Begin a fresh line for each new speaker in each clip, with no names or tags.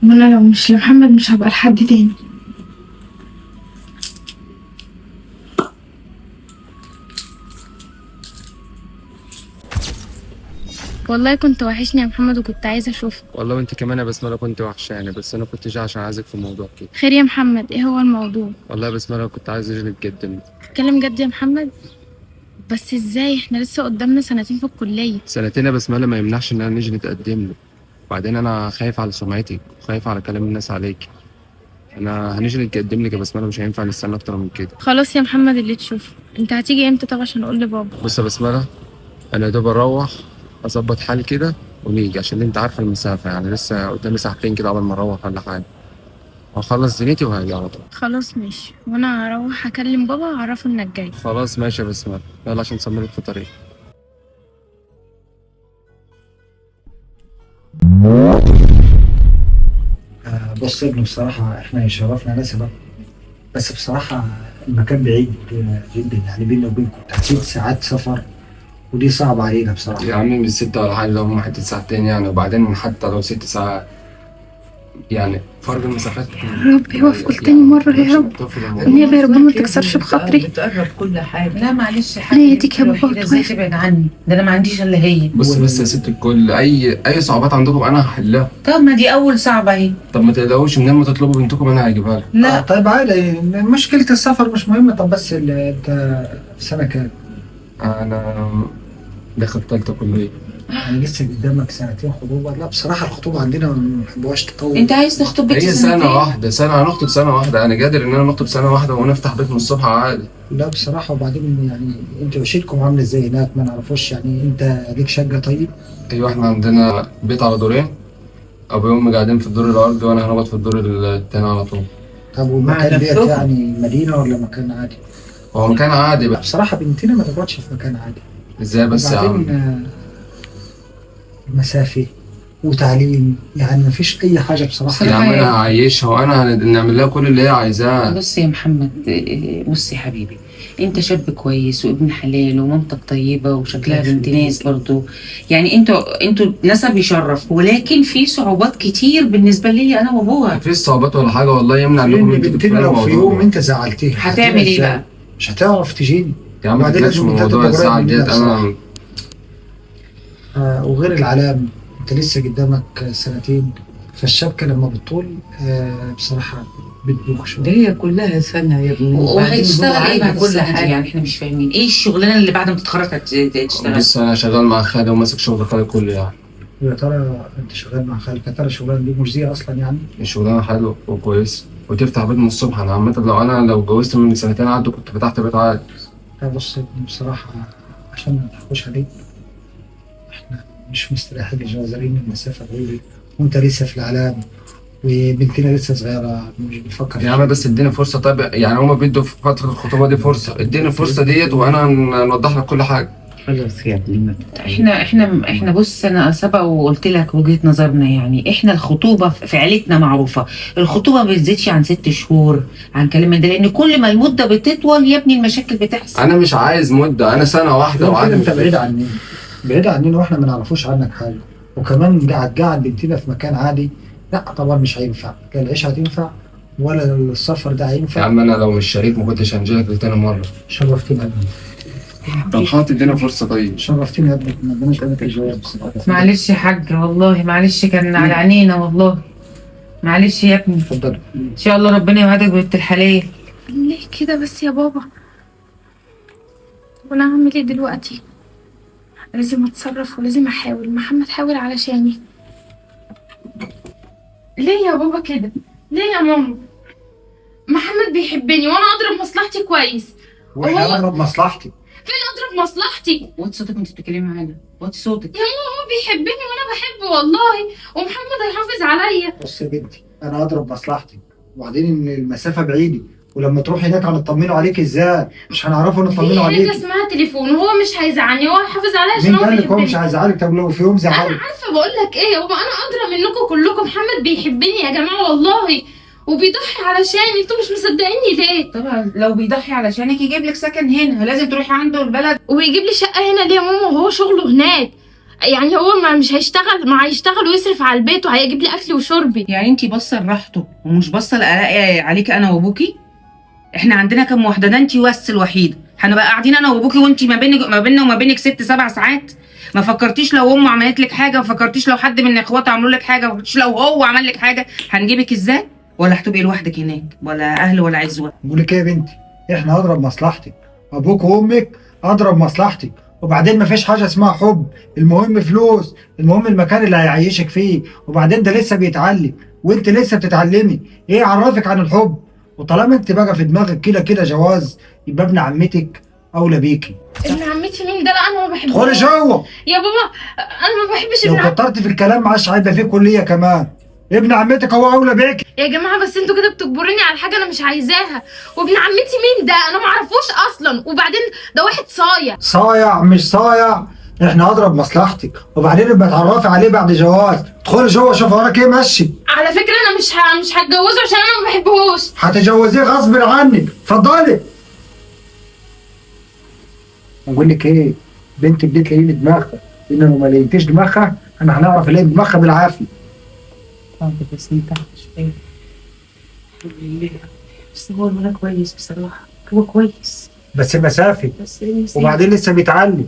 وانا لو مش لمحمد مش هبقى لحد تاني. والله كنت وحشني يا محمد وكنت عايزه اشوفك.
والله وانت كمان يا بسمله كنت وحشاني، بس انا كنت جاي عشان عايزك في موضوع كده.
خير يا محمد، ايه هو الموضوع؟
والله يا بسمله كنت عايز اجي نتقدم.
تتكلم جد يا محمد؟ بس ازاي؟ احنا لسه قدامنا سنتين في الكليه.
سنتين يا بسمله ما يمنعش ان انا نيجي نتقدم له. بعدين انا خايف على سمعتك وخايف على كلام الناس عليك. انا هنيجي نتقدم لك يا بسمله، مش هينفع نستنى اكتر من كده.
خلاص يا محمد اللي تشوفه. انت هتيجي امتى طب عشان اقول لبابا؟
بص يا بسمله، انا يا دوب اروح اظبط حالي كده ونيجي، عشان انت عارفه المسافه، يعني لسه قدامي ساعتين كده قبل ما اروح ولا حاجه. هخلص دنيتي وهاجي على طول.
خلاص ماشي، وانا هروح اكلم بابا واعرفه انك جاي.
خلاص ماشي يا بسمله، يلا عشان نسمرك في طريق.
بص يا ابني، بصراحة احنا شرفنا ناس بقى. بس بصراحة المكان بعيد جدا، يعني بيني وبينكم تحديد ساعات سفر، ودي صعبة علينا بصراحة.
يا عم مش ستة ولا حاجة، لو هم حتة ساعتين يعني، وبعدين حتى لو 6 ساعات يعني فرق المسافات.
يا رب يوفقك تاني مرة يا رب. والنبي يا رب ما تكسرش بخاطري.
بتقرب كل حاجه. لا معلش يا
أنا
حبيبتي،
يديك يا بابا
ازاي تبعد عني؟ ده انا ما عنديش الا هي.
بس يا ست الكل، أي صعوبات عندكم أنا هحلها.
طب ما دي اول صعبة اهي.
طب ما تقلقوش، منين ما تطلبوا بنتكم أنا هجيبها لك.
لا
طيب عادي، مشكلة السفر مش مهمة. طب بس انت في سنة كام؟
أنا داخل تالتة كلية.
يعني لسه قدامك سنتين خطوبة. لا بصراحة الخطوبة عندنا ما بنحبوهاش تطول.
انت عايز تخطب بنتي
هي سنة واحدة، هنخطب سنة واحدة، أنا قادر إن أنا نخطب سنة واحدة ونفتح بيت من الصبح عادي.
لا بصراحة، وبعدين يعني انتوا عيشتكم عاملة ازاي هناك؟ ما نعرفوش يعني. انت ليك شقة طيب؟
أيوة، إحنا عندنا بيت على دورين، أبوي وأمي قاعدين في الدور الأرضي وأنا هنقعد في الدور التاني على طول.
طب والمكان
مع
ديت
نفسكم؟
يعني مدينة ولا مكان عادي؟
هو مكان عادي
لا
بقى.
بصراحة بنتنا ما تقعدش في مكان عادي.
إزاي بس يا عم؟
وبعدين مسافة وتعليم، يعني مفيش أي حاجة بصراحة.
يا عم انا هعيشها وانا نعمل لها كل اللي هي عايزاه.
بص يا محمد، بص يا حبيبي، انت شاب كويس وابن حلال ومامتك طيبة وشكلها بنت ناس برضو. يعني انتوا نسب يشرف، ولكن في صعوبات كتير بالنسبة لي انا وابوها.
مفيش صعوبات ولا حاجه والله يمنع انكم
لأن
انتوا
بنتنا
تدخلوا
لو في
الموضوع.
يوم أنت زعلتيها
هتعمل ايه
إزاي؟
بقى؟
مش هتعرف تجيني.
يا عم ما
وبعدين
تقلقش
لازم
من
أنت
موضوع
تبقى
الزعل
قريب مننا
ديت. انا
وغير العلام، أنت لسه قدامك سنتين، فالشبكة لما بتطول بصراحة بتدوخ شوية.
ده هي كلها سنة يا ابني.
وهتشتغل ايه بعد
كل
السنة دي؟
حاجة.
يعني احنا مش فاهمين ايه الشغلانة اللي بعد ما تتخرج هتشتغل.
بص انا شغال مع خالي وماسك شغل خالي كله يعني.
ويا ترى أنت شغال مع خالك؟ يا ترى الشغلانة دي مجزية أصلا يعني؟
الشغلانه حلوه وكويس وتفتح بيت من الصبح. انا عامه لو اتجوزت من سنتين عدوا كنت فتحت بيت عادي.
لا بص يا ابني، بصراحة عشان ما نضحكوش عليك، احنا مش مستريحين لجوازرين المسافة بعيدة، وانت لسه في العلام، وبنتنا لسه صغيرة مش بتفكر.
يا عم بس اديني فرصه. طيب يعني هما بيدوا في فتره الخطوبه دي فرصه، اديني الفرصه ديت وانا نوضح لك كل حاجه.
خلاص يا ابني ما
احنا بص، انا سبق وقلت لك وجهة نظرنا. يعني احنا الخطوبة في عيلتنا معروفة، الخطوبة ما بتزيدش عن 6 شهور، عن كلام من ده، لان كل ما المدة بتطول يا ابني المشاكل بتحصل.
انا مش عايز مده، انا سنه واحده
يمكن
وعادي.
انت بعيد عننا، بعيد عننا، واحنا ما نعرفوش عنك حاجة، وكمان قاعد بنتنا في مكان عادي. لا طبعا مش هينفع، لا العيشة هتنفع ولا السفر ده
يا
هينفع.
عم انا لو مش شريك ما كنتش هنجيلك تاني مره.
شرفتنا يا ابني،
طب حاول تدينا فرصه. طيب
شرفتنا يا ابني، ما بدناش قدامك الجواب بصراحة.
معلش يا حاج، والله معلش، كان على عينينا والله. معلش يا ابني،
اتفضل.
ان شاء الله ربنا يوعدك بنت الحلال.
ليه كده بس يا بابا؟ وانا هعمل ايه دلوقتي؟ لازم اتصرف ولازم احاول. محمد حاول علشاني. ليه يا بابا كده؟ ليه يا ماما؟ محمد بيحبني وانا اضرب مصلحتي كويس.
واحنا
هو-
اقرب مصلحتي.
فين اضرب مصلحتي؟
وطي صوتك وانت بتتكلمي معانا، وطي صوتك.
يا ماما هو بيحبني وانا بحبه والله، ومحمد هيحافظ عليا.
بص يا بنتي، انا اضرب مصلحتي، وبعدين ان المسافه بعيده، ولما تروحي هناك هنطمنوا عليك ازاي؟ مش هنعرفوا
في
نطمنوا
حاجه
عليك.
اسمها تليفون، وهو مش هيزعلني، هو هيحافظ عليا عشان
مين
هو
قال لك هو مش
بيحبني.
هيزعلك؟ طب لو في يوم
انا
زعلك.
عارفه، بقول لك ايه، هو انا ادرى منكم كلكم. محمد بيحبني يا جماعه والله، وبيضحي علشاني. انتوا مش مصدقيني ليه؟
طبعا لو بيضحي علشانك يجيب لك سكن هنا، لازم تروحي عنده البلد.
ويجيب لي شقه هنا ليه يا ماما وهو شغله هناك؟ يعني هو ما مش هيشتغل، ما هيشتغل ويصرف على البيت وهيجيب لي اكل وشربي.
يعني انتي باصه لراحته ومش باصه لالاقي عليك انا وابوكي؟ احنا عندنا كام واحده؟ ده انتي بس الوحيده. هنبقى قاعدين انا وابوكي وانتي ما بيننا وما بينك 6 7 ساعات؟ ما فكرتيش لو امه عملت لك حاجه؟ ما فكرتيش لو حد من اخواتي عملوا لك حاجه؟ ما فكرتيش لو هو عمل لك حاجه هنجيبك ازاي؟ ولا هتبقي لوحدك هناك ولا اهل ولا عزوه؟
بقول لك ايه يا بنتي، احنا اضرب مصلحتك، ابوك وامك اضرب مصلحتك. وبعدين ما فيش حاجه اسمها حب، المهم فلوس، المهم المكان اللي هيعيشك فيه. وبعدين ده لسه بيتعلم وانت لسه بتتعلمي، ايه عرفك عن الحب؟ وطالما انت بقى في دماغك كده كده جواز، يبقى ابن عمتك اولى بيكي.
ابن عمتي مين ده؟ لا انا ما بحبوش.
ادخلي جوه.
يا بابا انا ما بحبش
لو
ابن عمتي.
كترت في الكلام معاش هيبقى فيه كليه كمان. ابن عمتك هو اولى بيكي.
يا جماعه بس انتوا كده بتجبروني على حاجه انا مش عايزاها. وابن عمتي مين ده؟ انا ما اعرفوش اصلا. وبعدين ده واحد صايع.
صايع مش صايع، احنا اضرب مصلحتك. وبعدين يبقى اتعرفي عليه بعد جواز. ادخلي جوه شوف وراك ايه ماشي.
على فكره انا مش هتجوزه عشان انا ما بحبهوش.
هتجوزيه غصب عنك. اتفضلي. اقول لك ايه، بنتك دي تلاقيني دماغها، ان لو ما لقيتيش دماغها انا هنعرف الاقي دماغها بالعافيه.
طب بس انت شويه. الحمد لله. بس هو الولد كويس بصراحه، هو كويس
بس مسافه،
بس
وبعدين لسه بيتعلم،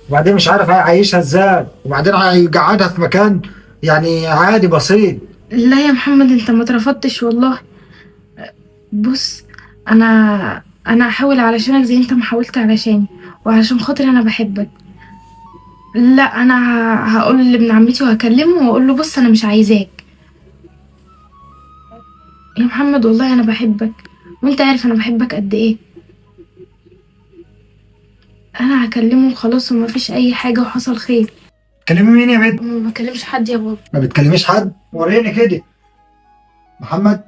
وبعدين مش عارف هيعيشها ازاي، وبعدين هيقعدها في مكان يعني عادي بسيط.
لا يا محمد انت ما اترفضتش والله. بص انا هحاول علشانك زي انت ما حاولت علشاني، وعلشان خاطر انا بحبك. لا انا هقول لابن عمتي وهكلمه واقول له بص انا مش عايزاك يا محمد، والله انا بحبك وانت عارف انا بحبك قد ايه. انا هكلمه خلاص ومفيش اي حاجه وحصل خير.
تكلمي مين يا بنت؟
ما بكلمش حد يا بابا.
ما بتكلميش حد؟ وريني كده. محمد،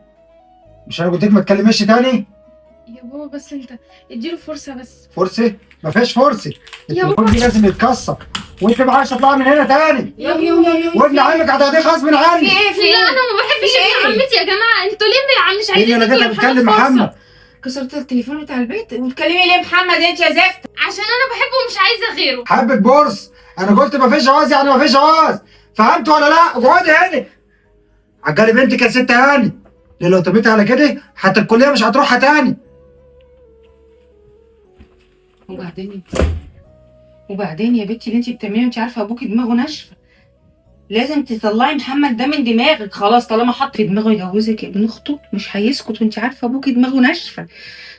مش انا قلت لك ما تكلميش تاني؟
يا بابا بس انت اديله فرصه بس.
فرصه؟ ما فيش فرصه.
يا
التليفون دي لازم يتكسر، وانت معاش تطلع من هنا تاني. وابن عمك هتاخديه غصب عني.
لا انا ما بحبش ابن عمتي يا جماعه. انتوا ليه مش
هي
عايزين
اللي
تدوا
جايه
لمحمد
بتكلم
فرصة؟
محمد.
كسرت التليفون بتاع البيت وبتكلمي ليه محمد انت يا زفت؟
عشان انا بحبه ومش عايزه غيره.
حبة بورس، انا قلت ما فيش جواز يعني ما فيش جواز، فهمت ولا لا؟ اقعدي هنا. عجلي بنتك يا ست هاني، لو تبيتي على كده حتى الكليه مش هتروحها تاني.
وبعدين يا بنتي اللي انت بتعمليه، انت عارفه ابوكي دماغه ناشفه. لازم تطلعي محمد ده من دماغك خلاص. طالما حط في دماغه يجوزك ابن اخته مش هيسكت، وانت عارفه ابوكي دماغه ناشفه.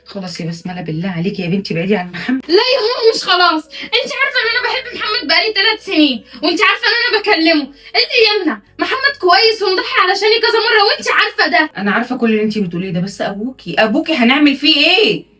خلاص يا بسمله بالله عليكي يا بنتي بعيدي عن محمد.
لا يا ماما مش خلاص. انت عارفه ان انا بحب محمد بقالي 3 سنين، وانت عارفه ان انا بكلمه. انت يمنع محمد كويس ومضحي علشاني كذا مره وانت عارفه ده.
انا عارفه كل اللي انت بتقوليه ده، بس ابوكي هنعمل فيه ايه؟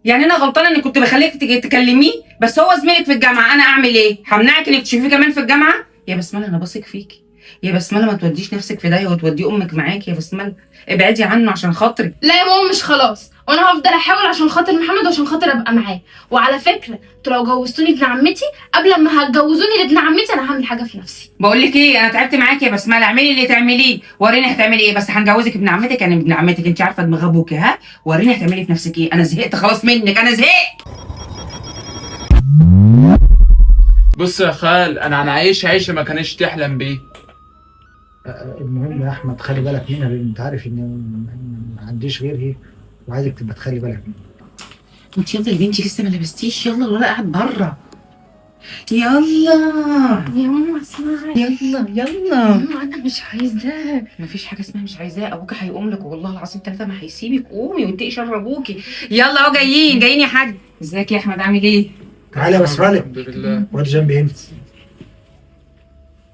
يعني انا غلطانه اني كنت بخليك تكلميه؟ بس هو زميلك في الجامعه، انا اعمل ايه؟ همنعك انك تشوفيه كمان في الجامعه؟ يا بسمله انا باثق فيكي يا بسمله، ما توديش نفسك في داهيه وتودي امك معاكي يا بسمله. ابعدي عنه عشان خاطري.
لا يا ماما مش خلاص، وانا هفضل احاول عشان خاطر محمد وعشان خاطر ابقى معاه. وعلى فكره انتوا لو جوزتوني ابن عمتي قبل ما هتجوزوني لابن عمتي انا هعمل حاجه في نفسي.
بقول لك ايه، انا تعبت معاكي يا بسمله، اعملي اللي تعمليه، وريني هتعملي ايه. بس هنجوزك ابن عمتك، يعني ابن عمتك انت عارفه دماغ ابوكي، ها؟ وريني هتعملي في نفسك ايه. انا زهقت خلاص منك، انا زهقت.
بص يا خال، انا عايش عيشه ما كانش تحلم بيه.
المهم يا احمد خلي بالك منها، لان انت عارف ان ما عنديش غيرها، وعايزك تبقى تخلي بالك منها.
انت يلا يا بنتي لسه ما لبستيش، يلا الولد قاعد بره. يلا
يا ماما اسمعي.
يلا
ماما انا مش عايزاك.
مفيش حاجه اسمها مش عايزاه، ابوكي هيقوم لك والله العظيم 3 ما هيسيبك. قومي واتقي شر ابوكي. يلا اهو جايين يا حاج. ازيك يا احمد عامل ايه؟
تعالى يا بسمله،
الحمد لله.
وادي جنبي انت.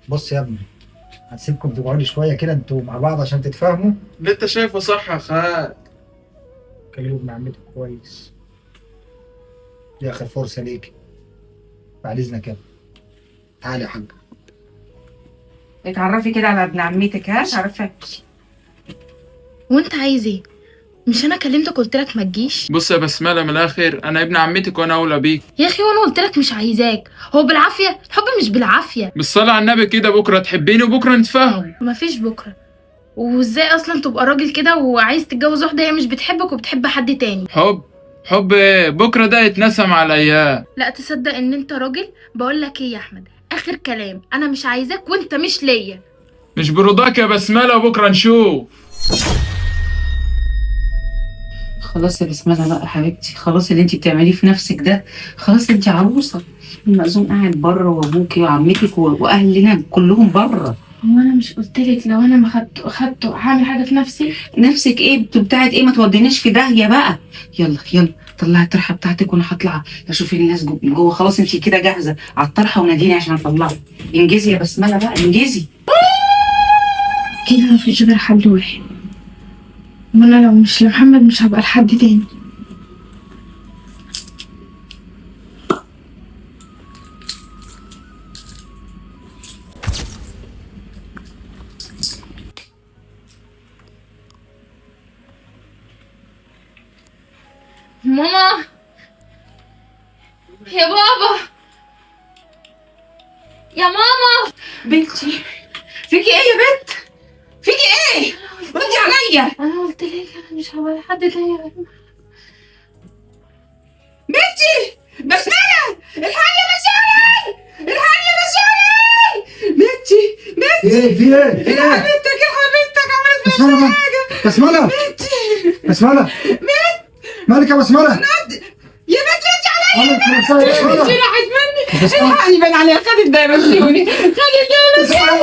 بص يا ابني، هسيبكم تقعدوا شويه كده انتوا مع بعض عشان تتفاهموا.
اللي انت شايفه صح يا خال.
كلموا ابن عمتك كويس، دي اخر فرصه ليك، بعد اذنك يا ابني. تعالى يا حاج.
اتعرفي كده على ابن عمتك، ها؟ تعرفك.
وانت عايز ايه؟ مش انا كلمتك قلت لك ما تجيش؟
بص يا بسمله، من الاخر انا ابن عمتك وانا اولى بيك.
يا اخي وانا قلت لك مش عايزاك. هو بالعافيه؟ الحب مش بالعافيه.
بالصلاه على النبي كده، بكره تحبيني وبكره نتفاهم.
مفيش بكره. وازاي اصلا تبقى راجل كده وعايز تتجوز واحده هي مش بتحبك وبتحب حد تاني؟
حب ايه؟ بكره ده يتنسى مع الايام.
لا تصدق ان انت راجل. بقول لك ايه يا احمد، اخر كلام، انا مش عايزاك وانت مش ليا.
مش برضاك يا بسمله، وبكره نشوف.
خلاص يا بسمله بقى حبيبتي، خلاص اللي انت بتعمليه في نفسك ده، خلاص انت عروسه. المأذون قاعد بره، وابوكي وعمتك واهلنا كلهم بره.
هو انا مش قلتلك لو انا ما خدته هعمل حاجه في نفسي؟
نفسك ايه بتاعت ايه؟ ما تودينيش في داهيه بقى. يلا يلا طلعي الطرحه بتاعتك وانا هطلع اشوف الناس جوه. خلاص انت كده جاهزه على الطرحه وناديني عشان اطلعك. انجزي يا بسمله بقى، انجزي.
كده مفيش غير حل واحد، وانا لو مش لمحمد مش هبقى لحد تاني. ماما، يا بابا، يا ماما.
بنتي فيكي ايه يا بنت؟ فيكي ايه؟ ردي عليا.
انا قلت لك انا مش هبقى لحد تاني.
بنتي بسمله، الحقي يا بسمله، الحقي يا بسمله. بنتي
ايه في ايه؟ في ايه؟
بنتك يا حبيبتك عملت فيها
بسملة
حاجه.
بسملة بسملة مالك يا بسملة؟
يا بنتي ردي عليا.
عملت في نفسها يا بسملة؟
راحت مني.
بسملة
الحقني بان عليها، خدت دايرسيوني، خدت
بسملة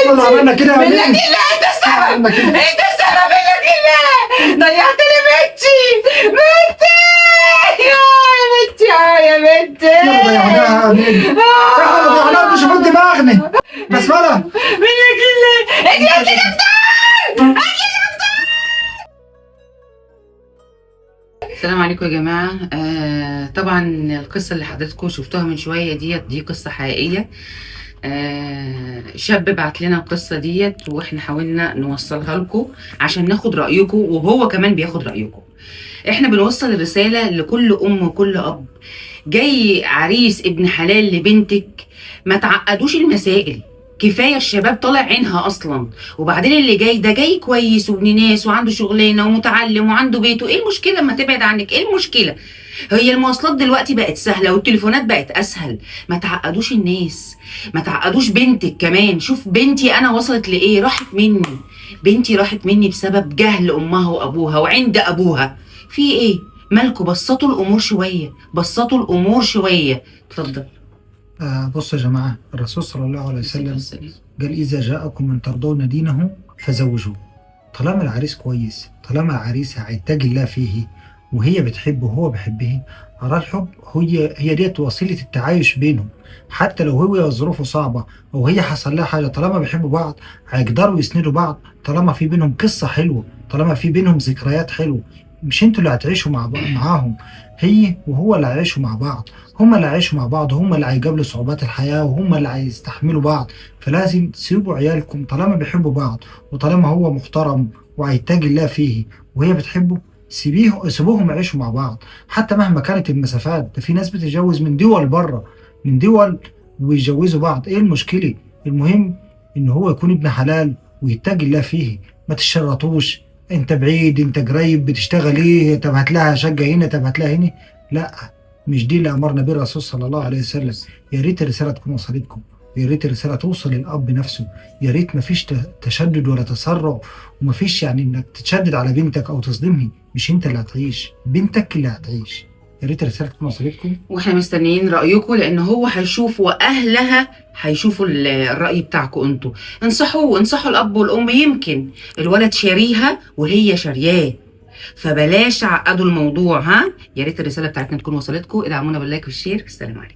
والله عملنا كده يا
بالله
بنت.
كده انت السبب،
عملنا كده.
انت السبب بالله كده. ضيعت لي بنتي، بنتي يا بنتي يا بنتي.
يلا ضيعناها يا بنت. احنا ضيعناها انتوا شوفوا دماغنا. بسملة
بالله كده انت يا كده. السلام عليكم يا جماعة. طبعا القصة اللي حضراتكم شفتوها من شوية دي قصة حقيقية. شاب بعت لنا القصة ديت واحنا حاولنا نوصلها لكم عشان ناخد رأيكم، وهو كمان بياخد رأيكم. احنا بنوصل الرسالة لكل أم وكل أب. جاي عريس ابن حلال لبنتك، ما تعقدوش المسائل. كفايه الشباب طالع عينها اصلا، وبعدين اللي جاي ده جاي كويس وابن ناس وعنده شغلانه ومتعلم وعنده بيته. ايه المشكله اما تبعد عنك؟ ايه المشكله؟ هي المواصلات دلوقتي بقت سهله والتليفونات بقت اسهل. ما تعقدوش الناس، ما تعقدوش بنتك كمان. شوف بنتي انا وصلت لايه، راحت مني. بنتي راحت مني بسبب جهل امها وابوها وعند ابوها. في ايه؟ مالكوا؟ بسطوا الامور شويه، بسطوا الامور شويه. اتفضل.
بصوا يا جماعة، الرسول صلى الله عليه وسلم قال إذا جاءكم من ترضون دينه فزوجوه. طالما العريس كويس، طالما العريس هيتقي الله فيه وهي بتحبه وهو بيحبه، أرى الحب هي ديت وسيلة التعايش بينهم. حتى لو هو ظروفه صعبة أو هي حصل لها حاجة، طالما بيحبوا بعض هيقدروا يسندوا بعض. طالما في بينهم قصة حلوة، طالما في بينهم ذكريات حلوة. مش انتوا اللي هتعيشوا معاهم، هي وهو اللي هيعيشوا مع بعض. هما اللي هيعيشوا مع بعض، هما اللي هيقابلوا صعوبات الحياة، وهما اللي هيستحملوا بعض. فلازم تسيبوا عيالكم طالما بيحبوا بعض، وطالما هو محترم وهيتقي الله فيه وهي بتحبه، سيبوهم يعيشوا مع بعض. حتى مهما كانت المسافات، ده في ناس بتتجوز من دول بره، من دول، ويتجوزوا بعض. ايه المشكلة؟ المهم ان هو يكون ابن حلال ويتقي الله فيه. ما تشرطوش انت بعيد، انت قريب، بتشتغل ايه، طب هات لها شقة هنا، طب هات لها هنا. لا، مش دي اللي امرنا بيه الرسول صلى الله عليه وسلم. يا ريت الرساله تكون وصلتكم، ويا ريت الرساله توصل للاب نفسه. يا ريت مفيش تشدد ولا تسرع، ومفيش يعني انك تتشدد على بنتك او تصدمها. مش انت اللي هتعيش، بنتك اللي هتعيش. يا ريت الرساله تكون وصلتكم،
واحنا مستنيين رايكم، لان هو هيشوف واهلها هيشوفوا الراي بتاعكم انتوا. انصحوا الاب والام، يمكن الولد شاريها وهي شارياه، فبلاش عقدوا الموضوع. ها، يا ريت الرساله بتاعتنا تكون وصلتكم. ادعمونا باللايك والشير. السلام عليكم.